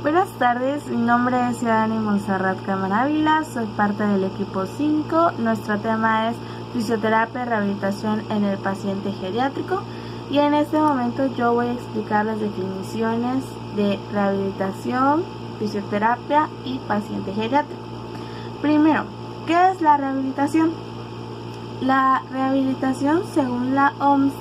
Buenas tardes, mi nombre es Ciudadana Montserrat Cámara Ávila, soy parte del equipo 5. Nuestro tema es fisioterapia y rehabilitación en el paciente geriátrico y en este momento yo voy a explicar las definiciones de rehabilitación, fisioterapia y paciente geriátrico. Primero, ¿qué es la rehabilitación? La rehabilitación, según la OMS,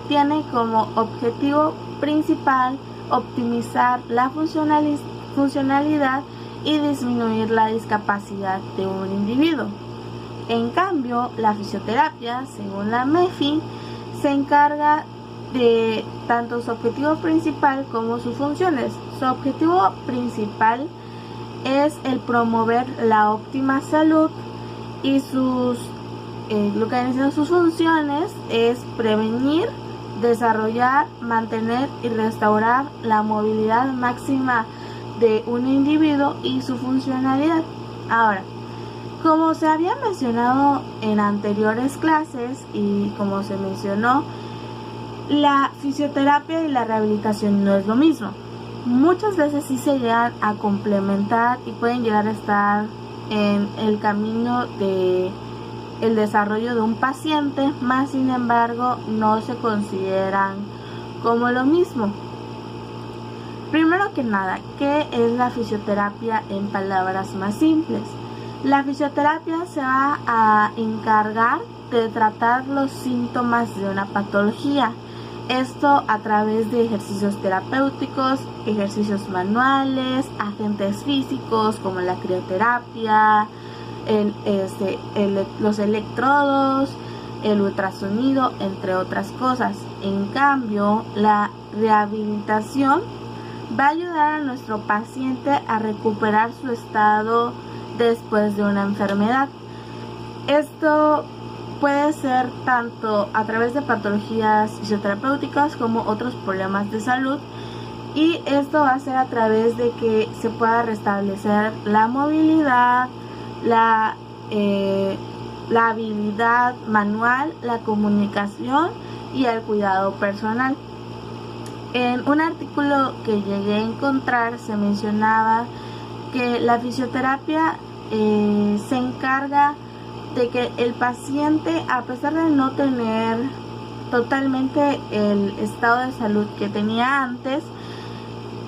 tiene como objetivo principal optimizar la funcionalidad y disminuir la discapacidad de un individuo. En cambio, la fisioterapia, según la MEFI, se encarga de tanto su objetivo principal como sus funciones. Su objetivo principal es el promover la óptima salud y sus funciones es prevenir, desarrollar, mantener y restaurar la movilidad máxima de un individuo y su funcionalidad. Ahora, como se había mencionado en anteriores clases y como se mencionó, la fisioterapia y la rehabilitación no es lo mismo. Muchas veces sí se llegan a complementar y pueden llegar a estar en el camino de el desarrollo de un paciente, más sin embargo no se consideran como lo mismo. Primero que nada, ¿qué es la fisioterapia en palabras más simples? La fisioterapia se va a encargar de tratar los síntomas de una patología. Esto a través de ejercicios terapéuticos, ejercicios manuales, agentes físicos como la crioterapia, los electrodos, el ultrasonido, entre otras cosas. En cambio, la rehabilitación va a ayudar a nuestro paciente a recuperar su estado después de una enfermedad. Esto puede ser tanto a través de patologías fisioterapéuticas como otros problemas de salud, y esto va a ser a través de que se pueda restablecer la movilidad, la habilidad manual, la comunicación y el cuidado personal. En un artículo que llegué a encontrar se mencionaba que la fisioterapia se encarga de que el paciente, a pesar de no tener totalmente el estado de salud que tenía antes,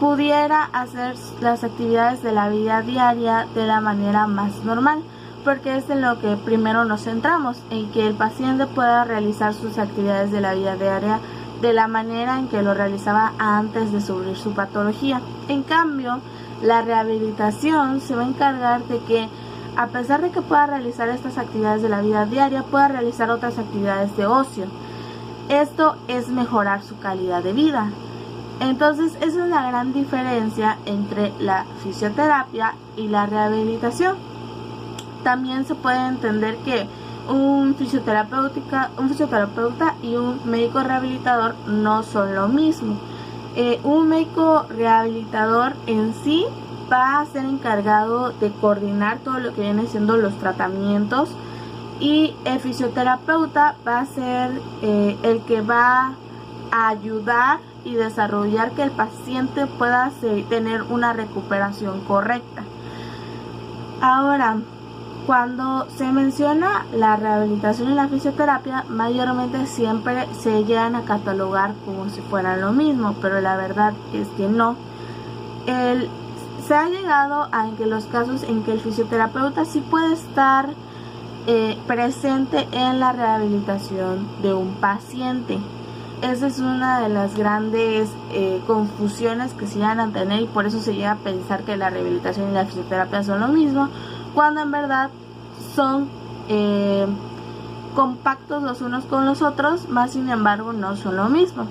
pudiera hacer las actividades de la vida diaria de la manera más normal, porque es en lo que primero nos centramos, en que el paciente pueda realizar sus actividades de la vida diaria de la manera en que lo realizaba antes de sufrir su patología. En cambio, la rehabilitación se va a encargar de que, a pesar de que pueda realizar estas actividades de la vida diaria, pueda realizar otras actividades de ocio. Esto es mejorar su calidad de vida. Entonces, esa es la gran diferencia entre la fisioterapia y la rehabilitación. También se puede entender que un fisioterapeuta y un médico rehabilitador no son lo mismo. Un médico rehabilitador en sí va a ser encargado de coordinar todo lo que viene siendo los tratamientos, y el fisioterapeuta va a ser el que va a ayudar y desarrollar que el paciente pueda tener una recuperación correcta. Ahora, cuando se menciona la rehabilitación y la fisioterapia, mayormente siempre se llegan a catalogar como si fueran lo mismo, pero la verdad es que no. Se ha llegado a que los casos en que el fisioterapeuta sí puede estar presente en la rehabilitación de un paciente. Esa es una de las grandes confusiones que se llegan a tener, y por eso se llega a pensar que la rehabilitación y la fisioterapia son lo mismo, cuando en verdad son compactos los unos con los otros, más sin embargo no son lo mismo.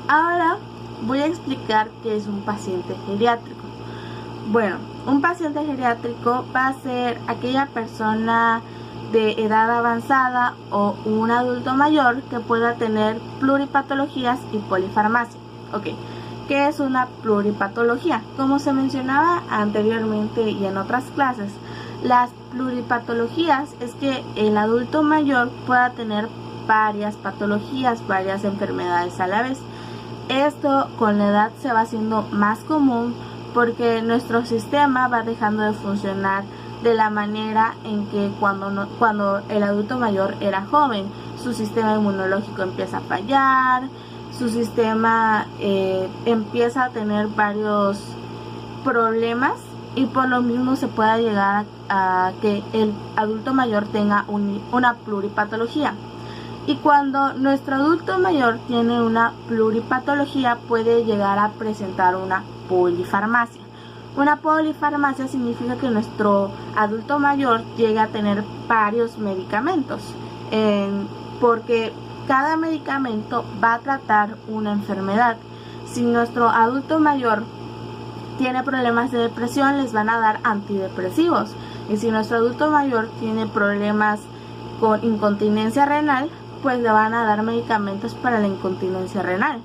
Ahora voy a explicar qué es un paciente geriátrico. Bueno, un paciente geriátrico va a ser aquella persona de edad avanzada o un adulto mayor que pueda tener pluripatologías y polifarmacia. ¿Qué es una pluripatología? Como se mencionaba anteriormente y en otras clases, las pluripatologías es que el adulto mayor pueda tener varias patologías, varias enfermedades a la vez. Esto con la edad se va haciendo más común porque nuestro sistema va dejando de funcionar de la manera en que cuando el adulto mayor era joven. Su sistema inmunológico empieza a fallar, su sistema empieza a tener varios problemas, y por lo mismo se puede llegar a que el adulto mayor tenga una pluripatología. Y cuando nuestro adulto mayor tiene una pluripatología, puede llegar a presentar una polifarmacia. Una polifarmacia significa que nuestro adulto mayor llega a tener varios medicamentos, porque cada medicamento va a tratar una enfermedad. Si nuestro adulto mayor tiene problemas de depresión, les van a dar antidepresivos. Y si nuestro adulto mayor tiene problemas con incontinencia renal, pues le van a dar medicamentos para la incontinencia renal.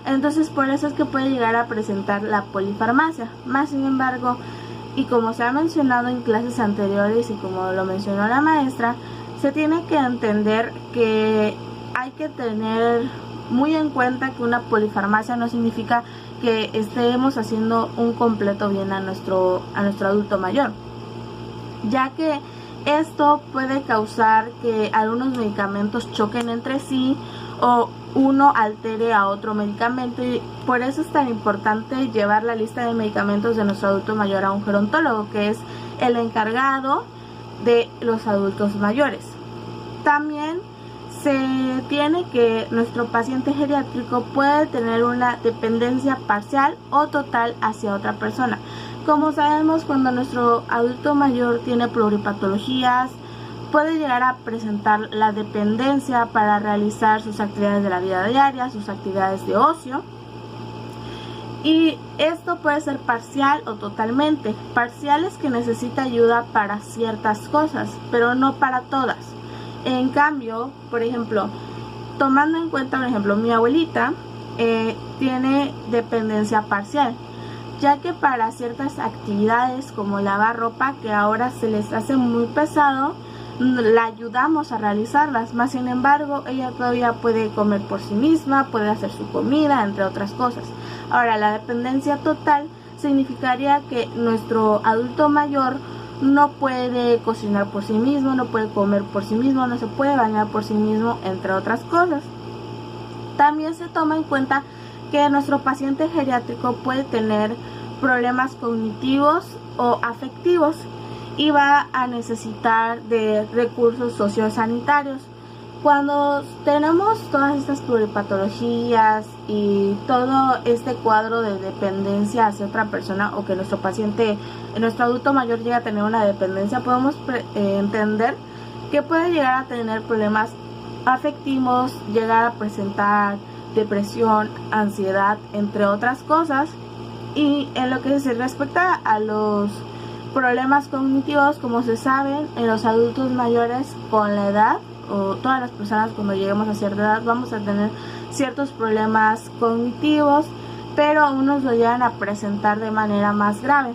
Entonces por eso es que puede llegar a presentar la polifarmacia. Más sin embargo, y como se ha mencionado en clases anteriores y como lo mencionó la maestra, se tiene que entender que hay que tener muy en cuenta que una polifarmacia no significa que estemos haciendo un completo bien a nuestro adulto mayor, ya que esto puede causar que algunos medicamentos choquen entre sí o uno altere a otro medicamento, y por eso es tan importante llevar la lista de medicamentos de nuestro adulto mayor a un gerontólogo, que es el encargado de los adultos mayores. También se tiene que nuestro paciente geriátrico puede tener una dependencia parcial o total hacia otra persona. Como sabemos, cuando nuestro adulto mayor tiene pluripatologías, puede llegar a presentar la dependencia para realizar sus actividades de la vida diaria, sus actividades de ocio. Y esto puede ser parcial o totalmente. Parcial es que necesita ayuda para ciertas cosas, pero no para todas. En cambio, por ejemplo, tomando en cuenta, por ejemplo, mi abuelita tiene dependencia parcial, ya que para ciertas actividades como lavar ropa, que ahora se les hace muy pesado, la ayudamos a realizarlas. Más sin embargo, ella todavía puede comer por sí misma, puede hacer su comida, entre otras cosas. Ahora, la dependencia total significaría que nuestro adulto mayor no puede cocinar por sí mismo, no puede comer por sí mismo, no se puede bañar por sí mismo, entre otras cosas. También se toma en cuenta que nuestro paciente geriátrico puede tener problemas cognitivos o afectivos y va a necesitar de recursos sociosanitarios. Cuando tenemos todas estas pluripatologías y todo este cuadro de dependencia hacia otra persona, o que nuestro adulto mayor llega a tener una dependencia, podemos entender que puede llegar a tener problemas afectivos, llegar a presentar depresión, ansiedad, entre otras cosas. Y en lo que se respecta a los problemas cognitivos, como se sabe, en los adultos mayores con la edad, o todas las personas cuando lleguemos a cierta edad, vamos a tener ciertos problemas cognitivos, pero unos lo llegan a presentar de manera más grave.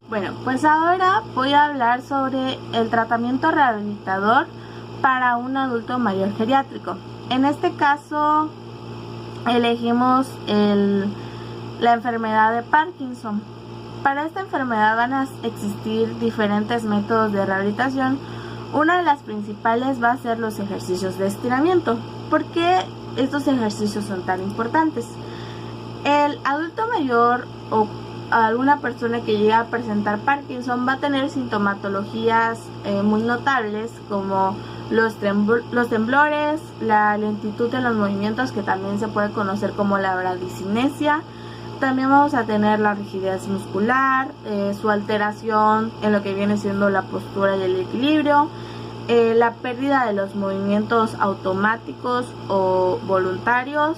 Bueno, pues ahora voy a hablar sobre el tratamiento rehabilitador para un adulto mayor geriátrico. En este caso elegimos la enfermedad de Parkinson. Para esta enfermedad van a existir diferentes métodos de rehabilitación. Una de las principales va a ser los ejercicios de estiramiento. ¿Por qué estos ejercicios son tan importantes? El adulto mayor o alguna persona que llega a presentar Parkinson va a tener sintomatologías muy notables, como los temblores, la lentitud en los movimientos, que también se puede conocer como la bradicinesia. También vamos a tener la rigidez muscular, su alteración en lo que viene siendo la postura y el equilibrio, la pérdida de los movimientos automáticos o voluntarios,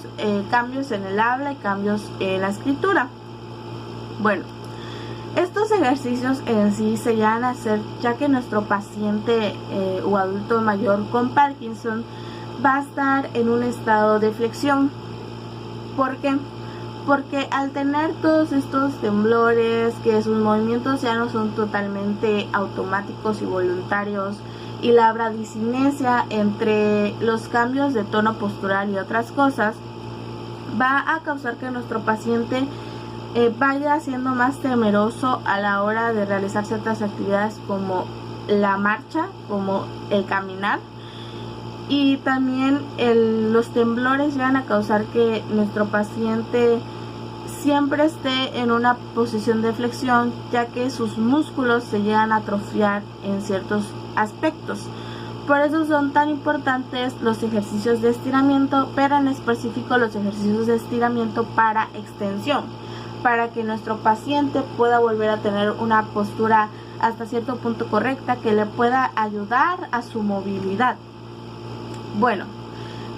cambios en el habla y cambios en la escritura. Bueno, estos ejercicios en sí se llegan a hacer ya que nuestro paciente o adulto mayor con Parkinson va a estar en un estado de flexión. ¿Por qué? Porque al tener todos estos temblores, que sus movimientos ya no son totalmente automáticos y voluntarios, y la bradicinesia entre los cambios de tono postural y otras cosas, va a causar que nuestro paciente vaya siendo más temeroso a la hora de realizar ciertas actividades como la marcha, como el caminar. Y también los temblores llegan a causar que nuestro paciente siempre esté en una posición de flexión, ya que sus músculos se llegan a atrofiar en ciertos aspectos. Por eso son tan importantes los ejercicios de estiramiento, pero en específico los ejercicios de estiramiento para extensión, para que nuestro paciente pueda volver a tener una postura hasta cierto punto correcta que le pueda ayudar a su movilidad. Bueno,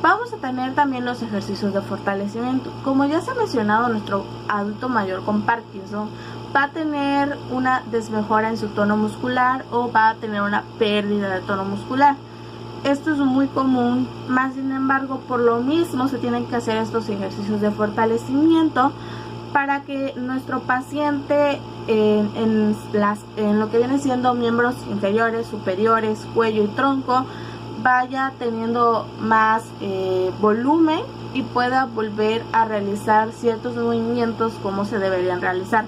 vamos a tener también los ejercicios de fortalecimiento. Como ya se ha mencionado, nuestro adulto mayor con Parkinson va a tener una desmejora en su tono muscular o va a tener una pérdida de tono muscular. Esto es muy común, más sin embargo, por lo mismo se tienen que hacer estos ejercicios de fortalecimiento para que nuestro paciente en lo que vienen siendo miembros inferiores, superiores, cuello y tronco vaya teniendo más volumen y pueda volver a realizar ciertos movimientos como se deberían realizar.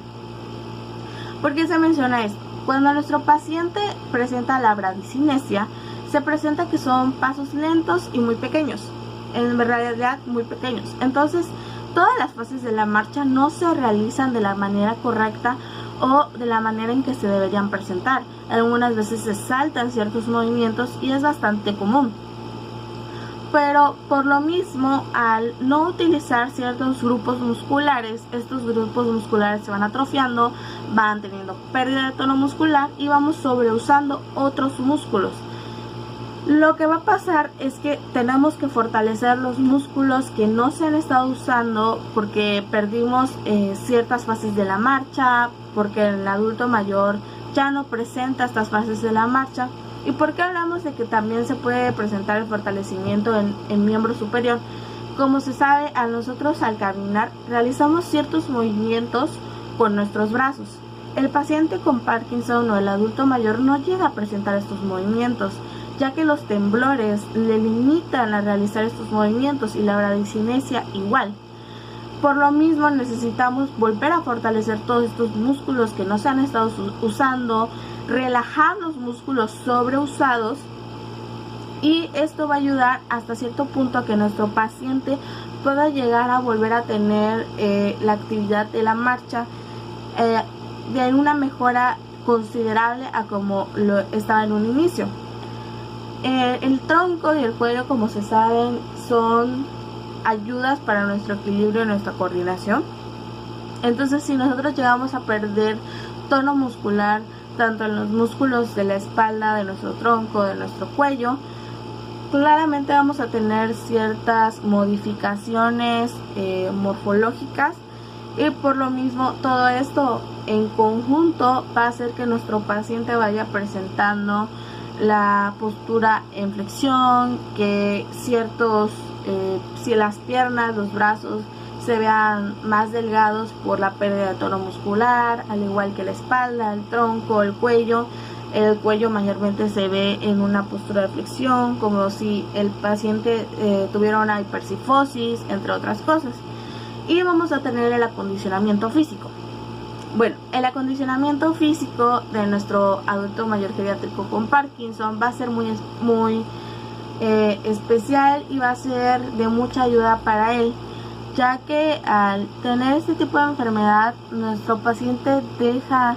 ¿Por qué se menciona esto? Cuando nuestro paciente presenta la bradicinesia, se presenta que son pasos lentos y muy pequeños, en realidad muy pequeños. Entonces, todas las fases de la marcha no se realizan de la manera correcta o de la manera en que se deberían presentar. Algunas veces se saltan ciertos movimientos y es bastante común. Pero por lo mismo, al no utilizar ciertos grupos musculares, estos grupos musculares se van atrofiando, van teniendo pérdida de tono muscular y vamos sobreusando otros músculos. Lo que va a pasar es que tenemos que fortalecer los músculos que no se han estado usando porque perdimos ciertas fases de la marcha, porque el adulto mayor ya no presenta estas fases de la marcha. ¿Y por qué hablamos de que también se puede presentar el fortalecimiento en miembro superior? Como se sabe, a nosotros al caminar realizamos ciertos movimientos con nuestros brazos. El paciente con Parkinson o el adulto mayor no llega a presentar estos movimientos, ya que los temblores le limitan a realizar estos movimientos y la bradicinesia igual. Por lo mismo necesitamos volver a fortalecer todos estos músculos que no se han estado usando, relajar los músculos sobreusados, y esto va a ayudar hasta cierto punto a que nuestro paciente pueda llegar a volver a tener la actividad de la marcha de una mejora considerable a como lo estaba en un inicio. El tronco y el cuello, como se saben, son ayudas para nuestro equilibrio y nuestra coordinación. Entonces, si nosotros llegamos a perder tono muscular, tanto en los músculos de la espalda, de nuestro tronco, de nuestro cuello, claramente vamos a tener ciertas modificaciones morfológicas, y por lo mismo todo esto en conjunto va a hacer que nuestro paciente vaya presentando la postura en flexión, que si las piernas, los brazos se vean más delgados por la pérdida de tono muscular, al igual que la espalda, el tronco, el cuello. El cuello mayormente se ve en una postura de flexión, como si el paciente tuviera una hipercifosis, entre otras cosas. Y vamos a tener el acondicionamiento físico. Bueno, el acondicionamiento físico de nuestro adulto mayor geriátrico con Parkinson va a ser muy especial y va a ser de mucha ayuda para él, ya que al tener este tipo de enfermedad, nuestro paciente deja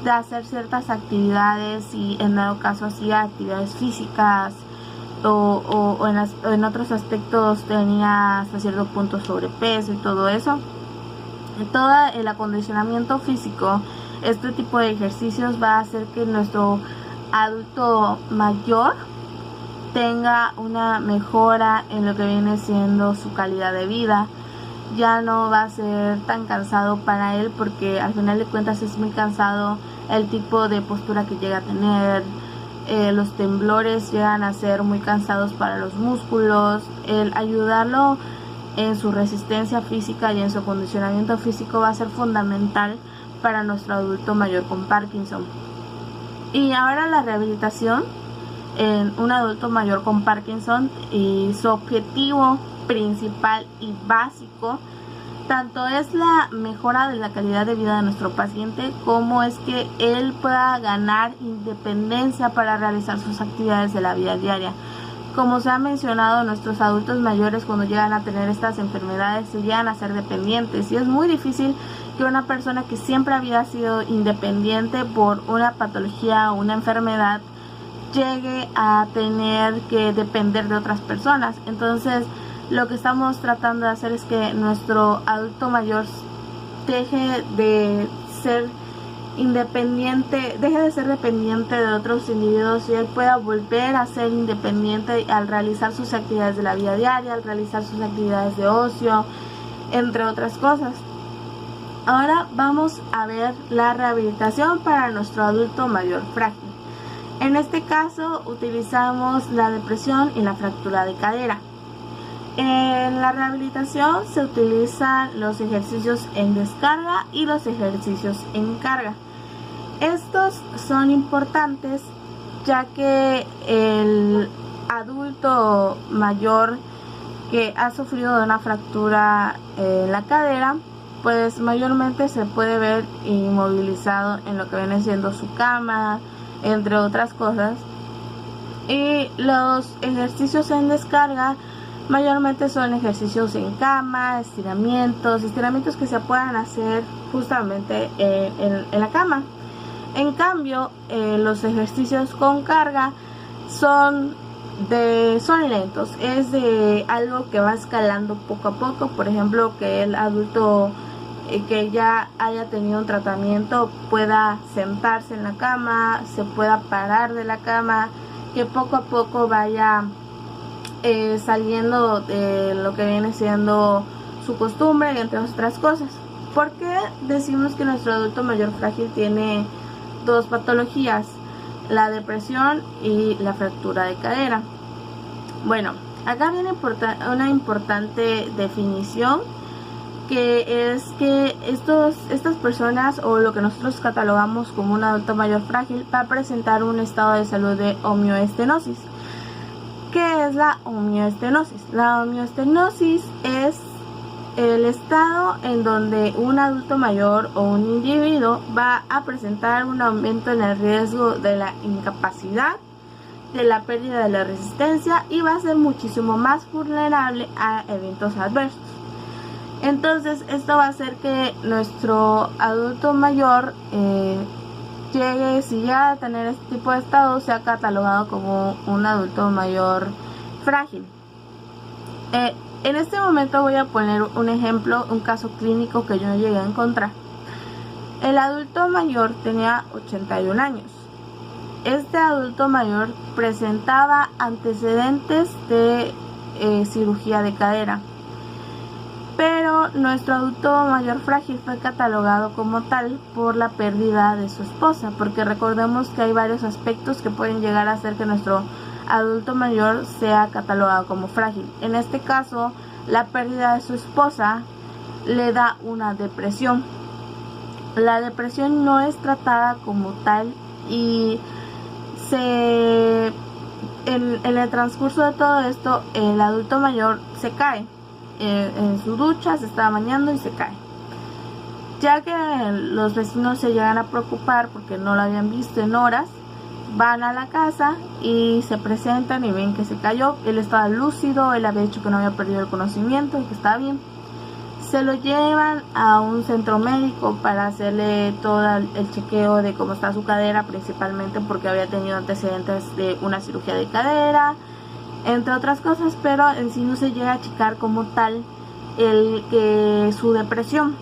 de hacer ciertas actividades y en dado caso hacía actividades físicas o en otros aspectos tenía hasta cierto punto sobrepeso y todo eso. Todo el acondicionamiento físico, este tipo de ejercicios va a hacer que nuestro adulto mayor tenga una mejora en lo que viene siendo su calidad de vida. Ya no va a ser tan cansado para él, porque al final de cuentas es muy cansado el tipo de postura que llega a tener. Los temblores llegan a ser muy cansados para los músculos. El ayudarlo en su resistencia física y en su acondicionamiento físico va a ser fundamental para nuestro adulto mayor con Parkinson. Y ahora la rehabilitación en un adulto mayor con Parkinson, y su objetivo principal y básico tanto es la mejora de la calidad de vida de nuestro paciente como es que él pueda ganar independencia para realizar sus actividades de la vida diaria. Como se ha mencionado, nuestros adultos mayores cuando llegan a tener estas enfermedades se llegan a ser dependientes y es muy difícil que una persona que siempre había sido independiente por una patología o una enfermedad llegue a tener que depender de otras personas. Entonces, lo que estamos tratando de hacer es que nuestro adulto mayor deje de ser independiente, deje de ser dependiente de otros individuos y él pueda volver a ser independiente al realizar sus actividades de la vida diaria, al realizar sus actividades de ocio, entre otras cosas. Ahora vamos a ver la rehabilitación para nuestro adulto mayor frágil. En este caso utilizamos la depresión y la fractura de cadera. En la rehabilitación se utilizan los ejercicios en descarga y los ejercicios en carga. Estos son importantes ya que el adulto mayor que ha sufrido de una fractura en la cadera, pues mayormente se puede ver inmovilizado en lo que viene siendo su cama, entre otras cosas. Y los ejercicios en descarga mayormente son ejercicios en cama, estiramientos que se puedan hacer justamente en la cama. En cambio, los ejercicios con carga son lentos, es de algo que va escalando poco a poco. Por ejemplo, que el adulto que ya haya tenido un tratamiento pueda sentarse en la cama, se pueda parar de la cama, que poco a poco vaya saliendo de lo que viene siendo su costumbre, entre otras cosas. ¿Por qué decimos que nuestro adulto mayor frágil tiene dos patologías, la depresión y la fractura de cadera? Bueno, acá viene una importante definición, que es que estas personas, o lo que nosotros catalogamos como un adulto mayor frágil, va a presentar un estado de salud de homeoestenosis. ¿Qué es la homeoestenosis? La homeoestenosis es el estado en donde un adulto mayor o un individuo va a presentar un aumento en el riesgo de la incapacidad, de la pérdida de la resistencia, y va a ser muchísimo más vulnerable a eventos adversos. Entonces, esto va a hacer que nuestro adulto mayor llegue, si llega a tener este tipo de estado, sea catalogado como un adulto mayor frágil. En este momento voy a poner un ejemplo, un caso clínico que yo llegué a encontrar. El adulto mayor tenía 81 años. Este adulto mayor presentaba antecedentes de cirugía de cadera, pero nuestro adulto mayor frágil fue catalogado como tal por la pérdida de su esposa, porque recordemos que hay varios aspectos que pueden llegar a hacer que nuestro adulto mayor sea catalogado como frágil. En este caso, la pérdida de su esposa le da una depresión. La depresión no es tratada como tal y en el transcurso de todo esto, el adulto mayor se cae en su ducha, se estaba bañando y se cae. Ya que los vecinos se llegan a preocupar porque no lo habían visto en horas, van a la casa y se presentan y ven que se cayó. Él estaba lúcido, él había dicho que no había perdido el conocimiento y que estaba bien. Se lo llevan a un centro médico para hacerle todo el chequeo de cómo está su cadera, principalmente porque había tenido antecedentes de una cirugía de cadera, entre otras cosas, pero en sí no se llega a checar como tal su depresión.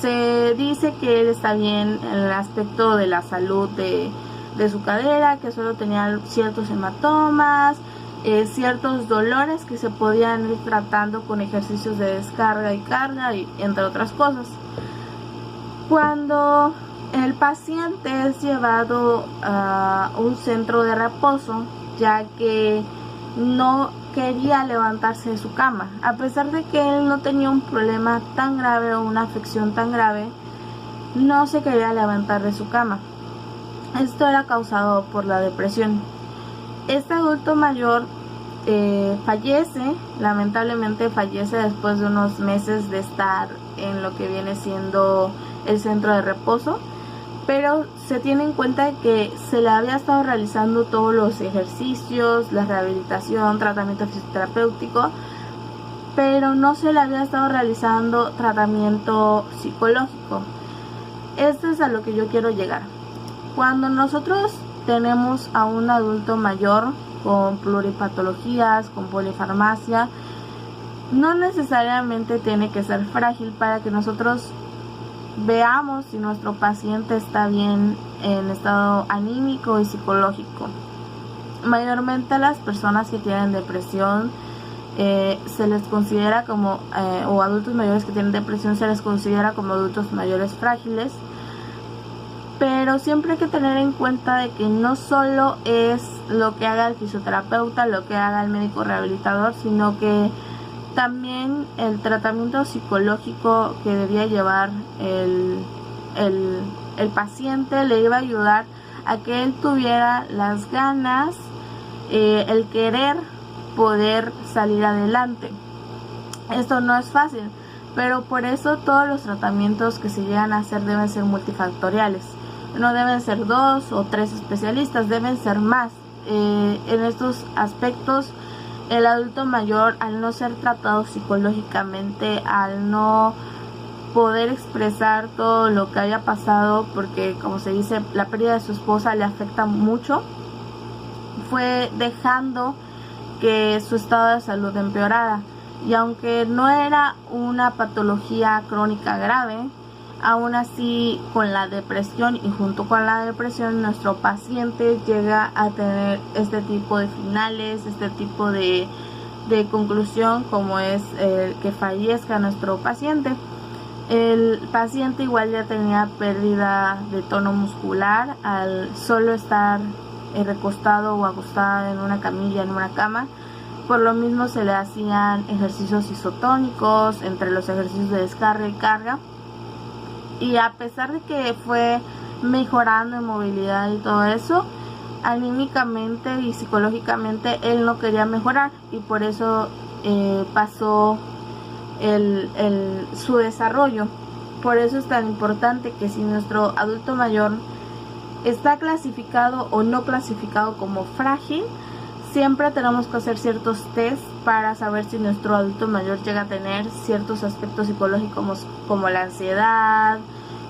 Se dice que él está bien en el aspecto de la salud de su cadera, que solo tenía ciertos hematomas, ciertos dolores que se podían ir tratando con ejercicios de descarga y carga, y entre otras cosas. Cuando el paciente es llevado a un centro de reposo, ya que no quería levantarse de su cama, a pesar de que él no tenía un problema tan grave o una afección tan grave, no se quería levantar de su cama. Esto era causado por la depresión. Este adulto mayor fallece, lamentablemente fallece después de unos meses de estar en lo que viene siendo el centro de reposo, pero se tiene en cuenta que se le había estado realizando todos los ejercicios, la rehabilitación, tratamiento fisioterapéutico, pero no se le había estado realizando tratamiento psicológico. Esto es a lo que yo quiero llegar. Cuando nosotros tenemos a un adulto mayor con pluripatologías, con polifarmacia, no necesariamente tiene que ser frágil para que nosotros veamos si nuestro paciente está bien en estado anímico y psicológico. Mayormente las personas que tienen depresión se les considera como, o adultos mayores que tienen depresión se les considera como adultos mayores frágiles, pero siempre hay que tener en cuenta de que no solo es lo que haga el fisioterapeuta, lo que haga el médico rehabilitador, sino que también el tratamiento psicológico que debía llevar el paciente le iba a ayudar a que él tuviera las ganas, el querer poder salir adelante. Esto no es fácil, pero por eso todos los tratamientos que se llegan a hacer deben ser multifactoriales. No deben ser 2 o 3 especialistas, deben ser más. En estos aspectos, el adulto mayor, al no ser tratado psicológicamente, al no poder expresar todo lo que haya pasado, porque como se dice, la pérdida de su esposa le afecta mucho, fue dejando que su estado de salud empeorara. Y aunque no era una patología crónica grave, aún así con la depresión y junto con la depresión nuestro paciente llega a tener este tipo de finales, este tipo de conclusión, como es que fallezca nuestro paciente. El paciente igual ya tenía pérdida de tono muscular al solo estar recostado o acostada en una camilla, en una cama. Por lo mismo se le hacían ejercicios isotónicos entre los ejercicios de descarga y carga. Y a pesar de que fue mejorando en movilidad y todo eso, anímicamente y psicológicamente él no quería mejorar, y por eso pasó su desarrollo. Por eso es tan importante que si nuestro adulto mayor está clasificado o no clasificado como frágil, siempre tenemos que hacer ciertos test para saber si nuestro adulto mayor llega a tener ciertos aspectos psicológicos como la ansiedad,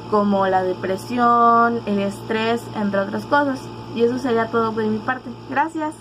como la depresión, el estrés, entre otras cosas. Y eso sería todo de mi parte. Gracias.